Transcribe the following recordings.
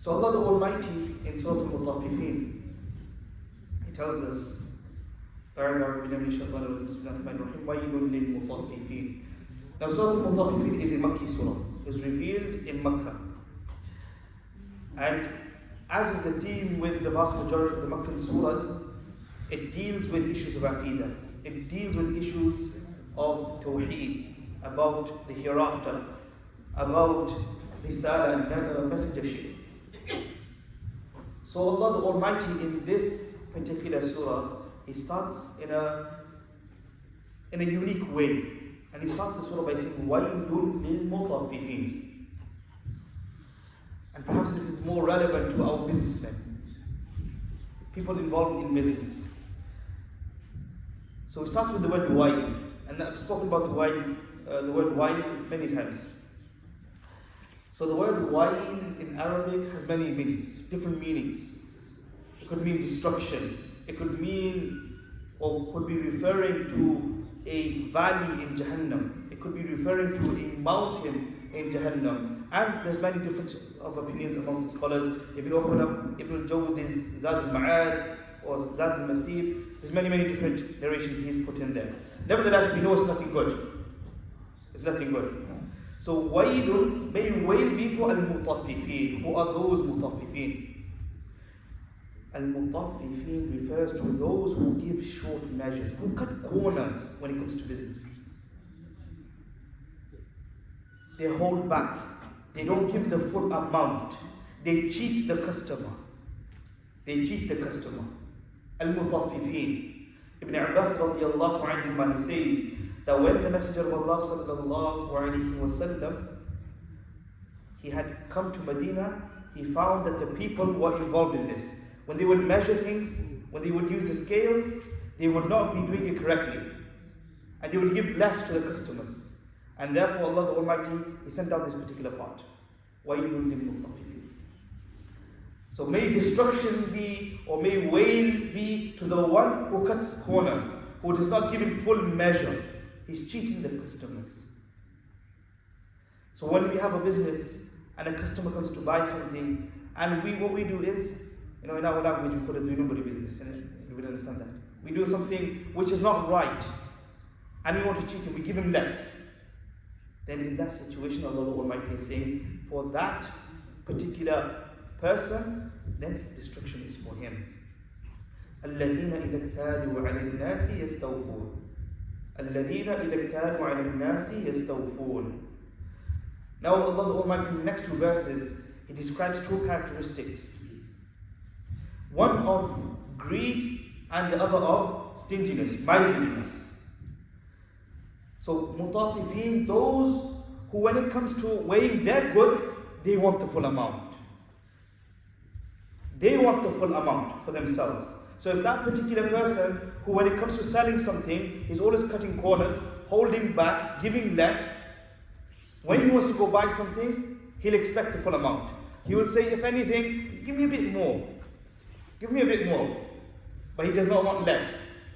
So Allah the Almighty in Surah Al-Mutaffifīn, He tells us, now Surah Al-Mutaffifīn is a Makki surah. It was revealed in Makkah. And as is the theme with the vast majority of the Makkan surahs, it deals with issues of Aqidah. It deals with issues of Tawheed, about the hereafter, about Risala and messengership. So Allah the Almighty in this particular surah, He starts in a unique way. And He starts the surah by saying, وَيْلٌ لِلْمُطَفِّفِينَ. And perhaps this is more relevant to our businessmen, people involved in business. So we start with the word wine, and I've spoken about the word wine many times. So the word wine in Arabic has many meanings, different meanings. It could mean destruction. It could mean, or could be referring to a valley in Jahannam. It could be referring to a mountain in Jahannam. And there's many different opinions amongst the scholars. If you open up Ibn al-Jawzi's Zad al-Ma'ad or Zad al-Masir, there's many different narrations he's put in there. Nevertheless, we know it's nothing good. It's nothing good. So, wailun, may wail be for al-Mutaffifīn. Who are those Mutaffifīn? Al-Mutaffifīn refers to those who give short measures, who cut corners when it comes to business. They hold back. They don't give the full amount. They cheat the customer. Al-Mutaffifīn. Ibn Abbas radiyallahu anhu, he says that when the Messenger of Allah sallallahu alayhi wa sallam, he had come to Medina, he found that the people were involved in this. When they would measure things, when they would use the scales, they would not be doing it correctly. And they would give less to the customers. And therefore Allah the Almighty, He sent down this particular part. وَيْلٌ لِلْمُطَفِّفِينَ. So may destruction be, or may wail be to the one who cuts corners, who does not give in full measure. He's cheating the customers. So when we have a business and a customer comes to buy something, and what we do is, in our language we call it nobody business, and you will understand that. We do something which is not right, and we want to cheat him, we give him less. Then in that situation, Allah Almighty is saying, for that particular person, then destruction is for him. الَّذِينَ إِذَا اكْتَالُوا عَلَى النَّاسِ يَسْتَوْفُونَ. الَّذِينَ إِذَا اكْتَالُوا عَلَى النَّاسِ يَسْتَوْفُونَ. Now Allah the Almighty in the next two verses, He describes two characteristics. One of greed and the other of stinginess, miserliness. So, Mutaffifīn, those who when it comes to weighing their goods, they want the full amount. They want the full amount for themselves. So if that particular person who when it comes to selling something is always cutting corners, holding back, giving less, when he wants to go buy something, he'll expect the full amount. He will say, if anything, give me a bit more. Give me a bit more. But he does not want less.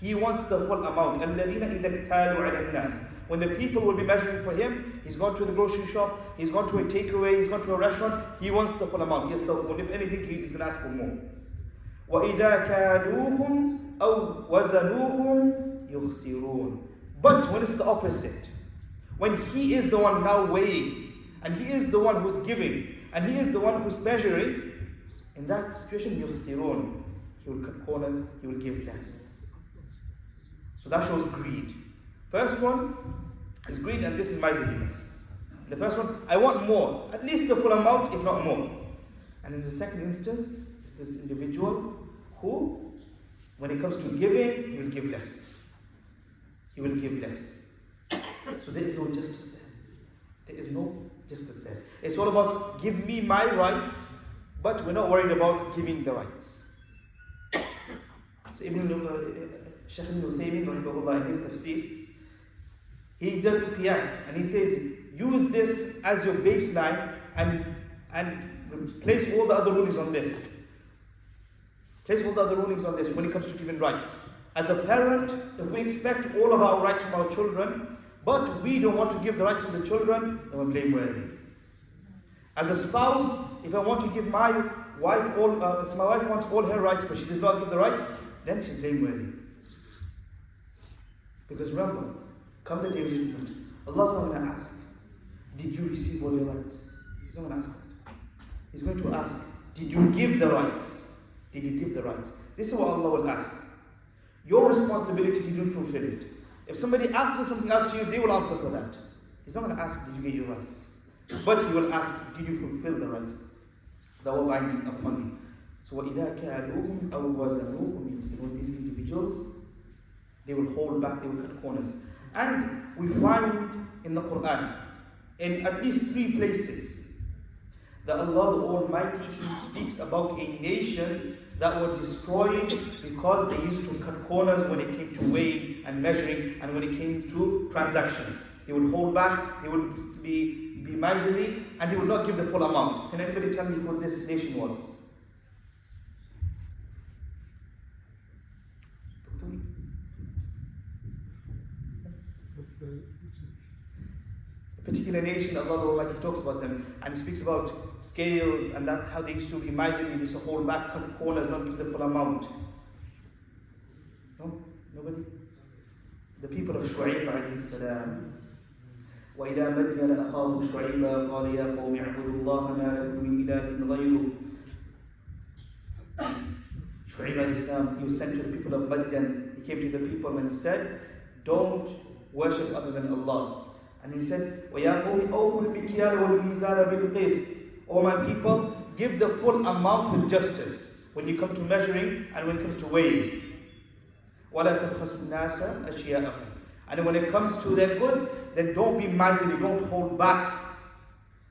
He wants the full amount. الَّذِينَ إِذَا اكْتَالُوا عَلَى النَّاسِ. When the people will be measuring for him, he's gone to the grocery shop, he's gone to a takeaway, he's gone to a restaurant, he wants the full amount. Yes, if anything, he's going to ask for more. وَإِذَا كَالُوهُمْ أَوْ وَزَنُوهُمْ يُخْسِرُونَ. But when it's the opposite, when he is the one now weighing, and he is the one who's giving, and he is the one who's measuring, in that situation, يُخْسِرُونَ. He will cut corners, he will give less. So that shows greed. First one is greed, and this is miserliness. The first one, I want more, at least the full amount, if not more. And in the second instance, it's this individual who, when it comes to giving, he will give less. He will give less. So there is no justice there. There is no justice there. It's all about give me my rights, but we're not worried about giving the rights. So Shaykh Ibn Uthaymin, in his Tafsīr, he does qiyas and he says, use this as your baseline and place all the other rulings on this. Place all the other rulings on this when it comes to giving rights. As a parent, if we expect all of our rights from our children, but we don't want to give the rights of the children, then we're blameworthy. As a spouse, if I want to give my wife if my wife wants all her rights but she does not give the rights, then she's blameworthy. Because remember, come the day of judgment, Allah's not going to ask, did you receive all your rights? He's not going to ask that. He's going to ask, did you give the rights? Did you give the rights? This is what Allah will ask. Your responsibility, did you fulfill it? If somebody asks something else to you, they will answer for that. He's not going to ask, did you get your rights? But he will ask, did you fulfill the rights that were binding upon you? So وَإِذَا كَالُوهُمْ أَوْ وَزَنُوهُمْ يُخْسِرُونَ. These individuals, they will hold back, they will cut corners. And we find in the Quran, in at least 3 places, that Allah the Almighty, He speaks about a nation that were destroyed because they used to cut corners when it came to weighing and measuring and when it came to transactions. They would hold back, they would be miserly, and they would not give the full amount. Can anybody tell me what this nation was? A particular nation, Allah Almighty talks about them, and He speaks about scales and that how they used to be miserly, they used to hold back, cut corners, not give the full amount. No? Nobody? The people of Shu'aib alayhi salam. وَإِلَى مَدْيَنَ أَخَاهُمْ شُعَيْبًا قَالَ يَا قَوْمِ اعْبُدُوا اللَّهَ مَا لَكُم مِّنْ إِلَٰهٍ غَيْرُهُ. Shu'aib alayhi salam, he was sent to the people of Madian. He came to the people and he said, don't worship other than Allah. And he said, وَيَا قَوْمِ أَوْفُوا الْمِكْيَالَ وَالْمِيزَانَ بِالْقِسْطِ. O my people, give the full amount with justice when you come to measuring and when it comes to weighing. وَلَا تَبْخَسُوا النَّاسَ أَشْيَاءَهُمْ. And when it comes to their goods, then don't be miserly, don't hold back.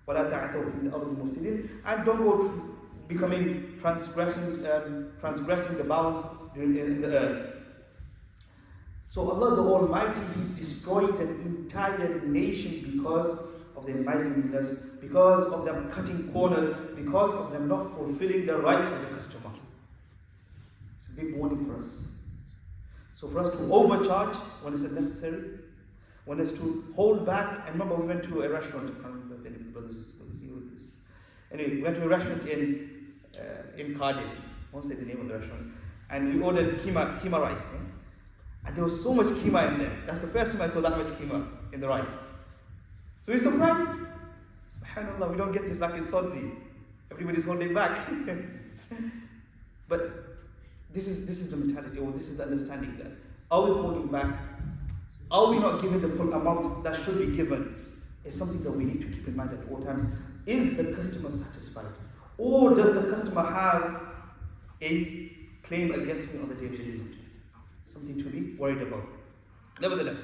وَلَا تَعْثَوْا فِي الْأَرْضِ مُفْسِدِينَ. And don't go to becoming transgressing the bounds in the earth. So Allah the Almighty, He destroyed an entire nation because of their miserliness, because of them cutting corners, because of them not fulfilling the rights of the customer. It's a big warning for us. So for us to overcharge when it's necessary, when it's to hold back. And remember, we went to a restaurant. I can't remember if any brothers here with this. Anyway, we went to a restaurant in Cardiff. I won't say the name of the restaurant. And we ordered keema rice. And there was so much keema in there. That's the first time I saw that much keema in the rice. So we're surprised. SubhanAllah, we don't get this back in Swazi. Everybody's holding back. But this is the mentality, or this is the understanding that are we holding back? Are we not giving the full amount that should be given? It's something that we need to keep in mind at all times. Is the customer satisfied? Or does the customer have a claim against me on the day of judgment? Something to be worried about. Nevertheless,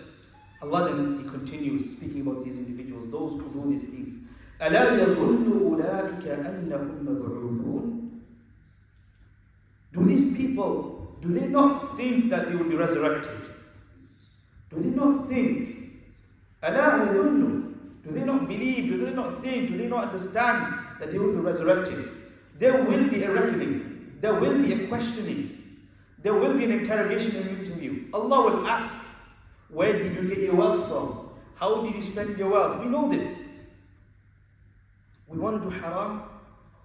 Allah then He continues speaking about these individuals, those who do these things. أَلَا يَظُنُّ أُولَٰئِكَ أَنَّهُمْ مَبْعُوثُونَ. Do these people, do they not think that they will be resurrected? Do they not think? أَلَا يَظُنُّ. Do they not believe? Do they not think? Do they not understand that they will be resurrected? There will be a reckoning. There will be a questioning. There will be an interrogation and interview. Allah will ask, where did you get your wealth from? How did you spend your wealth? We know this. We want to do haram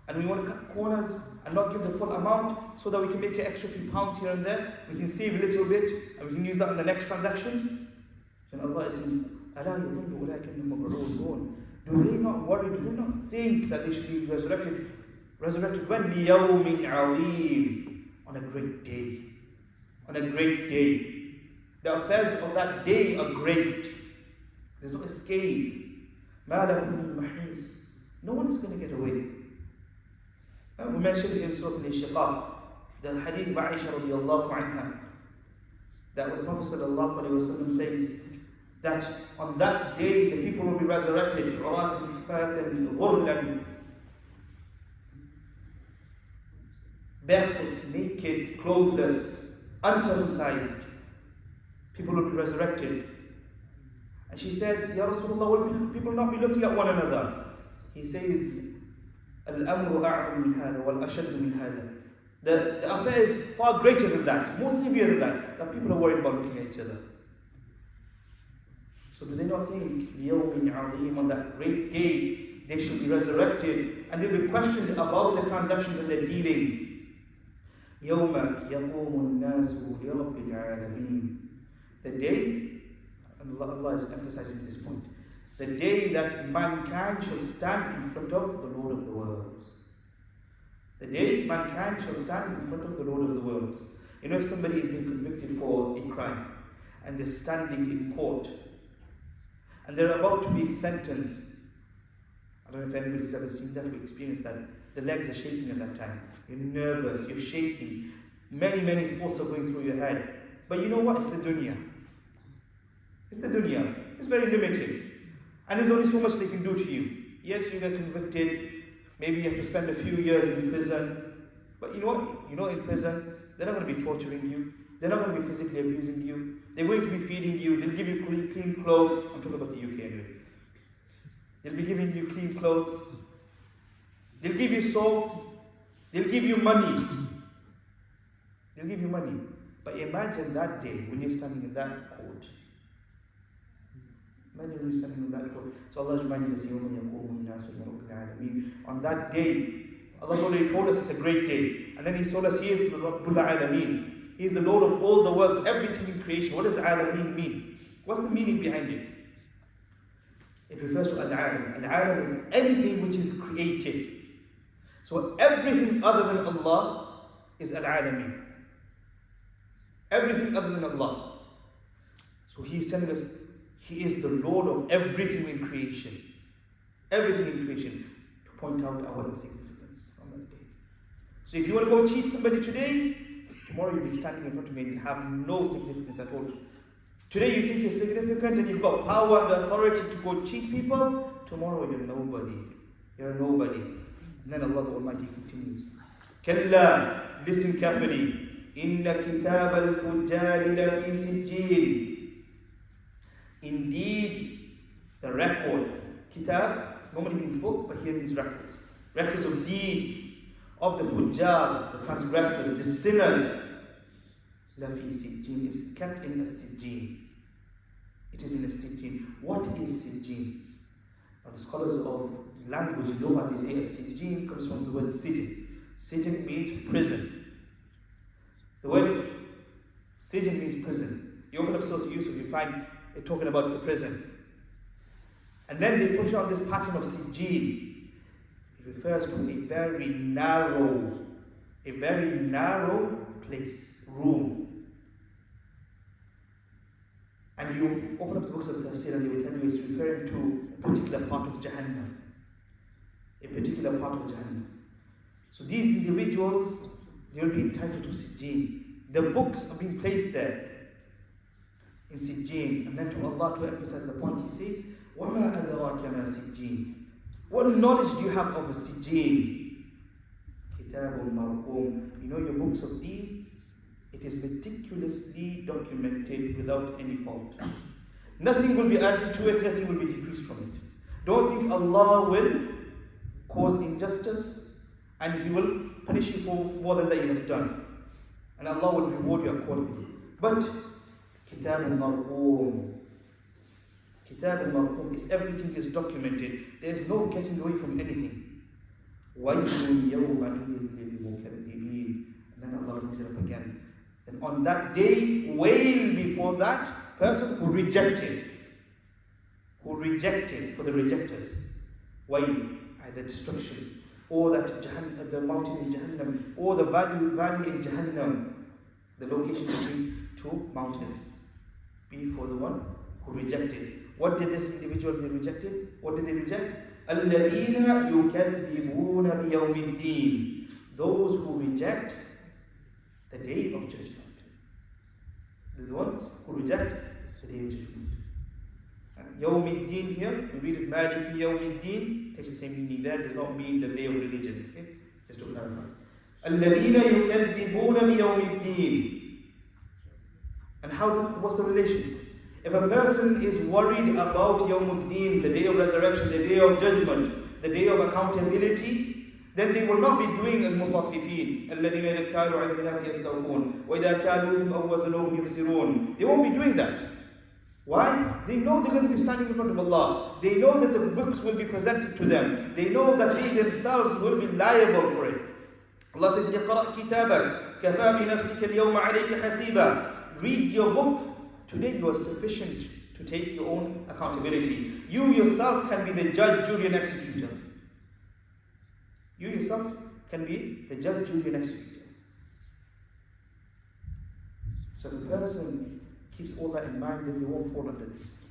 and we want to cut corners and not give the full amount so that we can make an extra few pounds here and there. We can save a little bit and we can use that in the next transaction. Then Allah is saying, أَلَا يَظُنُّ أُولَٰئِكَ أَنَّهُمْ مَبْعُوثُونَ. Do they not worry? Do they not think that they should be resurrected? Resurrected when? لِيَوْمٍ عَظِيمٍ. On a great day. On a great day. The affairs of that day are great. There's no escape. مَا لَهُ مِن مَحِيصٍ. No one is going to get away. We mentioned in Surah Al-Inshiqaq, the hadith of Aisha radiallahu anha, that the Prophet sallallahu alayhi wa sallam says that on that day the people will be resurrected, عُرَاةً حُفَاةً غُرْلًا, barefoot, naked, clothless, uncircumcised. People will be resurrected. And she said, Ya Rasulullah, will people not be looking at one another? He says, Al-amru a'lam min hada wal-ashaddu min hada. The affair is far greater than that, more severe than that people are worried about looking at each other. So do they not think, لِيَوْمٍ عَظِيمٍ, on that great day, they should be resurrected, and they'll be questioned about their transactions and their dealings. يَوْمَ يَقُومُ النَّاسُ لِرَبِّ الْعَالَمِينَ. The day, and Allah is emphasizing this point, the day that mankind shall stand in front of the Lord of the world. The day mankind shall stand in front of the Lord of the world. You know, if somebody has been convicted for a crime and they're standing in court and they're about to be sentenced, I don't know if anybody's ever seen that or experienced that. The legs are shaking at that time. You're nervous, you're shaking. Many thoughts are going through your head. But you know what? It's the dunya. It's the dunya. It's very limited. And there's only so much they can do to you. Yes, you get convicted. Maybe you have to spend a few years in prison. But you know what? You know, in prison, they're not going to be torturing you. They're not going to be physically abusing you. They're going to be feeding you. They'll give you clean clothes. I'm talking about the UK anyway. They'll be giving you clean clothes. They'll give you soap. They'll give you money. They'll give you money. But imagine that day when you're standing in that court. Imagine when you're standing in that court. So Allah is reminding us, on that day, Allah's already told us it's a great day. And then He's told us He is the Rabbul Alameen. He is the Lord of all the worlds, everything in creation. What does Alameen mean? What's the meaning behind it? It refers to Al-Alam. Al-Alam is anything which is created. So everything other than Allah is Al-Alameen. Everything other than Allah. So He's telling us He is the Lord of everything in creation. Everything in creation. To point out our insignificance on that day. So if you want to go cheat somebody today, tomorrow you'll be standing in front of me and you have no significance at all. Today you think you're significant and you've got power and the authority to go cheat people. Tomorrow you're nobody. You're nobody. And then Allah the Almighty continues. Kalla, listen carefully. Inna kitab al-fujjari lafi sijjin. Indeed, the record. Kitab normally means book, but here means records. Records of deeds of the fujjar, the transgressors, the sinners. Lafi sijjin is kept in a sijjin. It is in a sijjin. What is sijjin? Now the scholars of language, Lugha, they say a sijjin comes from the word sijin. Sijin means prison. The word sijin means prison. You open up Surah Yusuf, you find it talking about the prison. And then they put it on this pattern of sijjin. It refers to a very narrow place, room. And you open up the books of Tafsīr and they will tell you it's referring to a particular part of Jahannam. A particular part of Jahannam. So these individuals, they will be entitled to Sijjin. The books are being placed there in Sijjin. And then to Allah to emphasize the point, He says, وَمَا أَدَرَاكَ مَا سِجِّينَ. What knowledge do you have of a Sijjin? Kitabul Marqum. You know your books of deeds? It is meticulously documented without any fault. Nothing will be added to it, nothing will be decreased from it. Don't think Allah will cause injustice and He will punish you for more than that you have done. And Allah will reward you accordingly. But Kitab al-Marqum. Kitab al-Marqum is everything is documented. There is no getting away from anything. وَيْلٌ يَوْمَئِذٍ لِلْمُكَذِّبِينَ. And then Allah brings it up again. And on that day, wail before that person who rejected for the rejectors. Wail, either destruction, or that the mountain in Jahannam, or the valley in Jahannam, the location between two mountains. Be for the one who rejected. What did this individual they rejected? What did they reject? الَّذِينَ يُكَذِّبُونَ بِيَوْمِ الدِّينِ. Those who reject the day of judgment. The ones who reject the day of judgment. Yawm al-Din here, we read it Maliki Yawm al-Din, takes the same meaning there, does not mean the day of religion. Okay? Just to clarify. الَّذِينَ يُكَذِّبُونَ بِيَوْمِ الدِّينِ. And what's the relation? If a person is worried about Yawm al-Din, the day of resurrection, the day of judgment, the day of accountability, then they will not be doing Al-Mutaffifīn. الَّذِينَ يَكْتَالُوا عَلَى النَّاسِ يَسْتَوْفُونَ وَإِذَا كَالُوهُمْ أَوْ وَزَنُوهُمْ يُخْسِرُونَ. They won't be doing that. Why? They know they're going to be standing in front of Allah. They know that the books will be presented to them. They know that they themselves will be liable for it. Allah says, اقرأ كتابك كفى بنفسك اليوم عليك حسيبا. Read your book. Today you are sufficient to take your own accountability. You yourself can be the judge, jury and executor. You yourself can be the judge, jury and executor. So if a person keeps all that in mind, then they won't fall under this.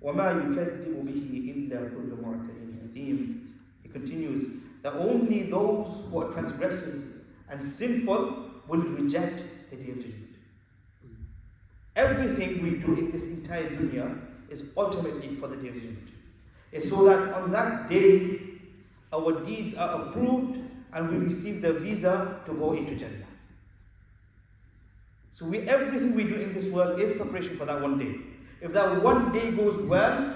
وَمَا يُكَذِّبُ بِهِ إِلَّا كُلُّ مُعْتَدٍ أَثِيمٍ. He continues that only those who are transgressors and sinful will reject the Day of Judgment. Everything we do in this entire dunya is ultimately for the Day of Judgment. It's so that on that day, our deeds are approved and we receive the visa to go into Jannah. So everything we do in this world is preparation for that one day. If that one day goes well,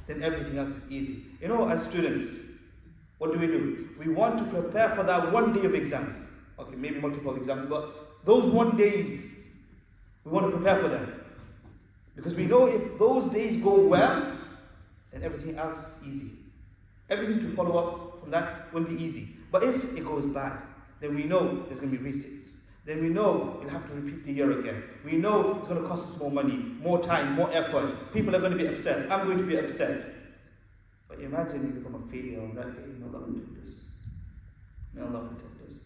then everything else is easy. You know, as students, what do? We want to prepare for that one day of exams. Okay, maybe multiple exams, but those 1 days, we want to prepare for them. Because we know if those days go well, then everything else is easy. Everything to follow up from that will be easy. But if it goes bad, then we know there's going to be resits. Then we know we'll have to repeat the year again. We know it's going to cost us more money, more time, more effort. People are going to be upset. I'm going to be upset. But imagine you become a failure on that day. May Allah protect us. May Allah protect us.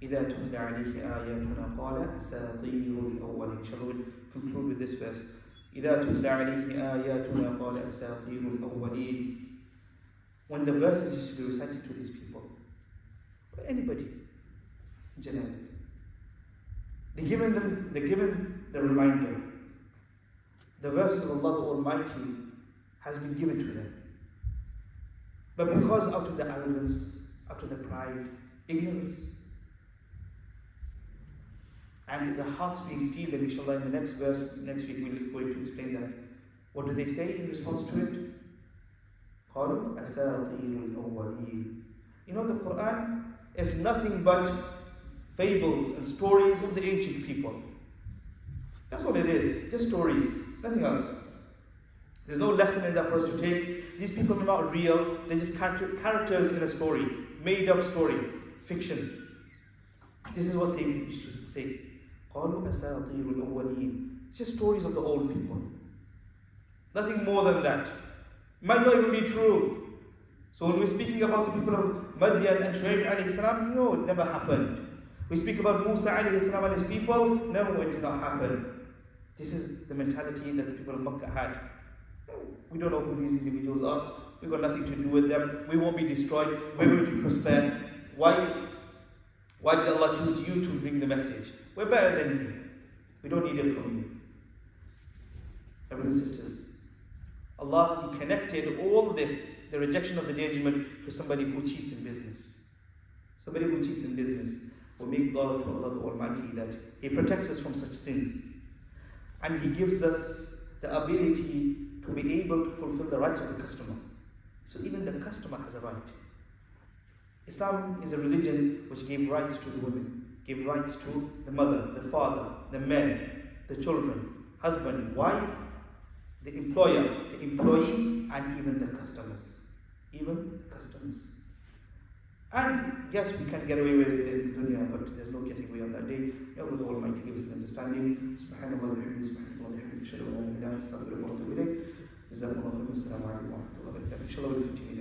إِذَا تُتْلَى عَلَيْهِ آيَاتُنَا قَالَ أَسَاطِيرُ الْأَوَّلِينَ. Shall we conclude with this verse? إِذَا تُتْلَى عَلَيْهِ آيَاتُنَا قَالَ أَسَاطِيرُ الْأَوَّلِينَ. When the verses used to be recited to these people, or anybody, generally, they're given the reminder. The verses of Allah the Almighty has been given to them. But because out of the arrogance, out of the pride, ignorance, and the hearts being sealed, and inshallah in the next verse, next week we're going to explain that. What do they say in response to it? قَالُوا أَسَاطِيرُ الْأَوَّلِينَ. You know, the Quran is nothing but fables and stories of the ancient people. That's what it is, just stories, nothing else. There's no lesson in that for us to take. These people are not real, they're just characters in a story, made up story, fiction. This is what they used to say. قَالُوا أَسَاطِيرُ الْأَوَّلِينَ. It's just stories of the old people. Nothing more than that. Might not even be true. So when we're speaking about the people of Madian and Shu'aib alayhi salam, no, it never happened. We speak about Musa alayhi salam and his people, no, it did not happen. This is the mentality that the people of Makkah had. We don't know who these individuals are. We've got nothing to do with them. We won't be destroyed. We're going to prosper. Why did Allah choose you to bring the message? We're better than you. We don't need it from you. Brothers and sisters, Allah, He connected all this, the rejection of the Day of Judgment, to somebody who cheats in business. Somebody who cheats in business will make dua to Allah the Almighty that He protects us from such sins. And He gives us the ability to be able to fulfill the rights of the customer. So even the customer has a right. Islam is a religion which gave rights to the women, gave rights to the mother, the father, the men, the children, husband, wife, the employer, the employee, and even the customers. Even the customers. And yes, we can get away with it in the dunya, but there's no getting away on that day. May Allah the Almighty give us an understanding. Subhanallah wa bihamdihi, subhanallah wa bihamdihi, ashhadu an la ilaha illa anta, astaghfiruka wa atubu ilayk. Jazakumullahu khairan. Assalamu alaikum wa rahmatullahi wa barakatuh. Inshallah we'll continue.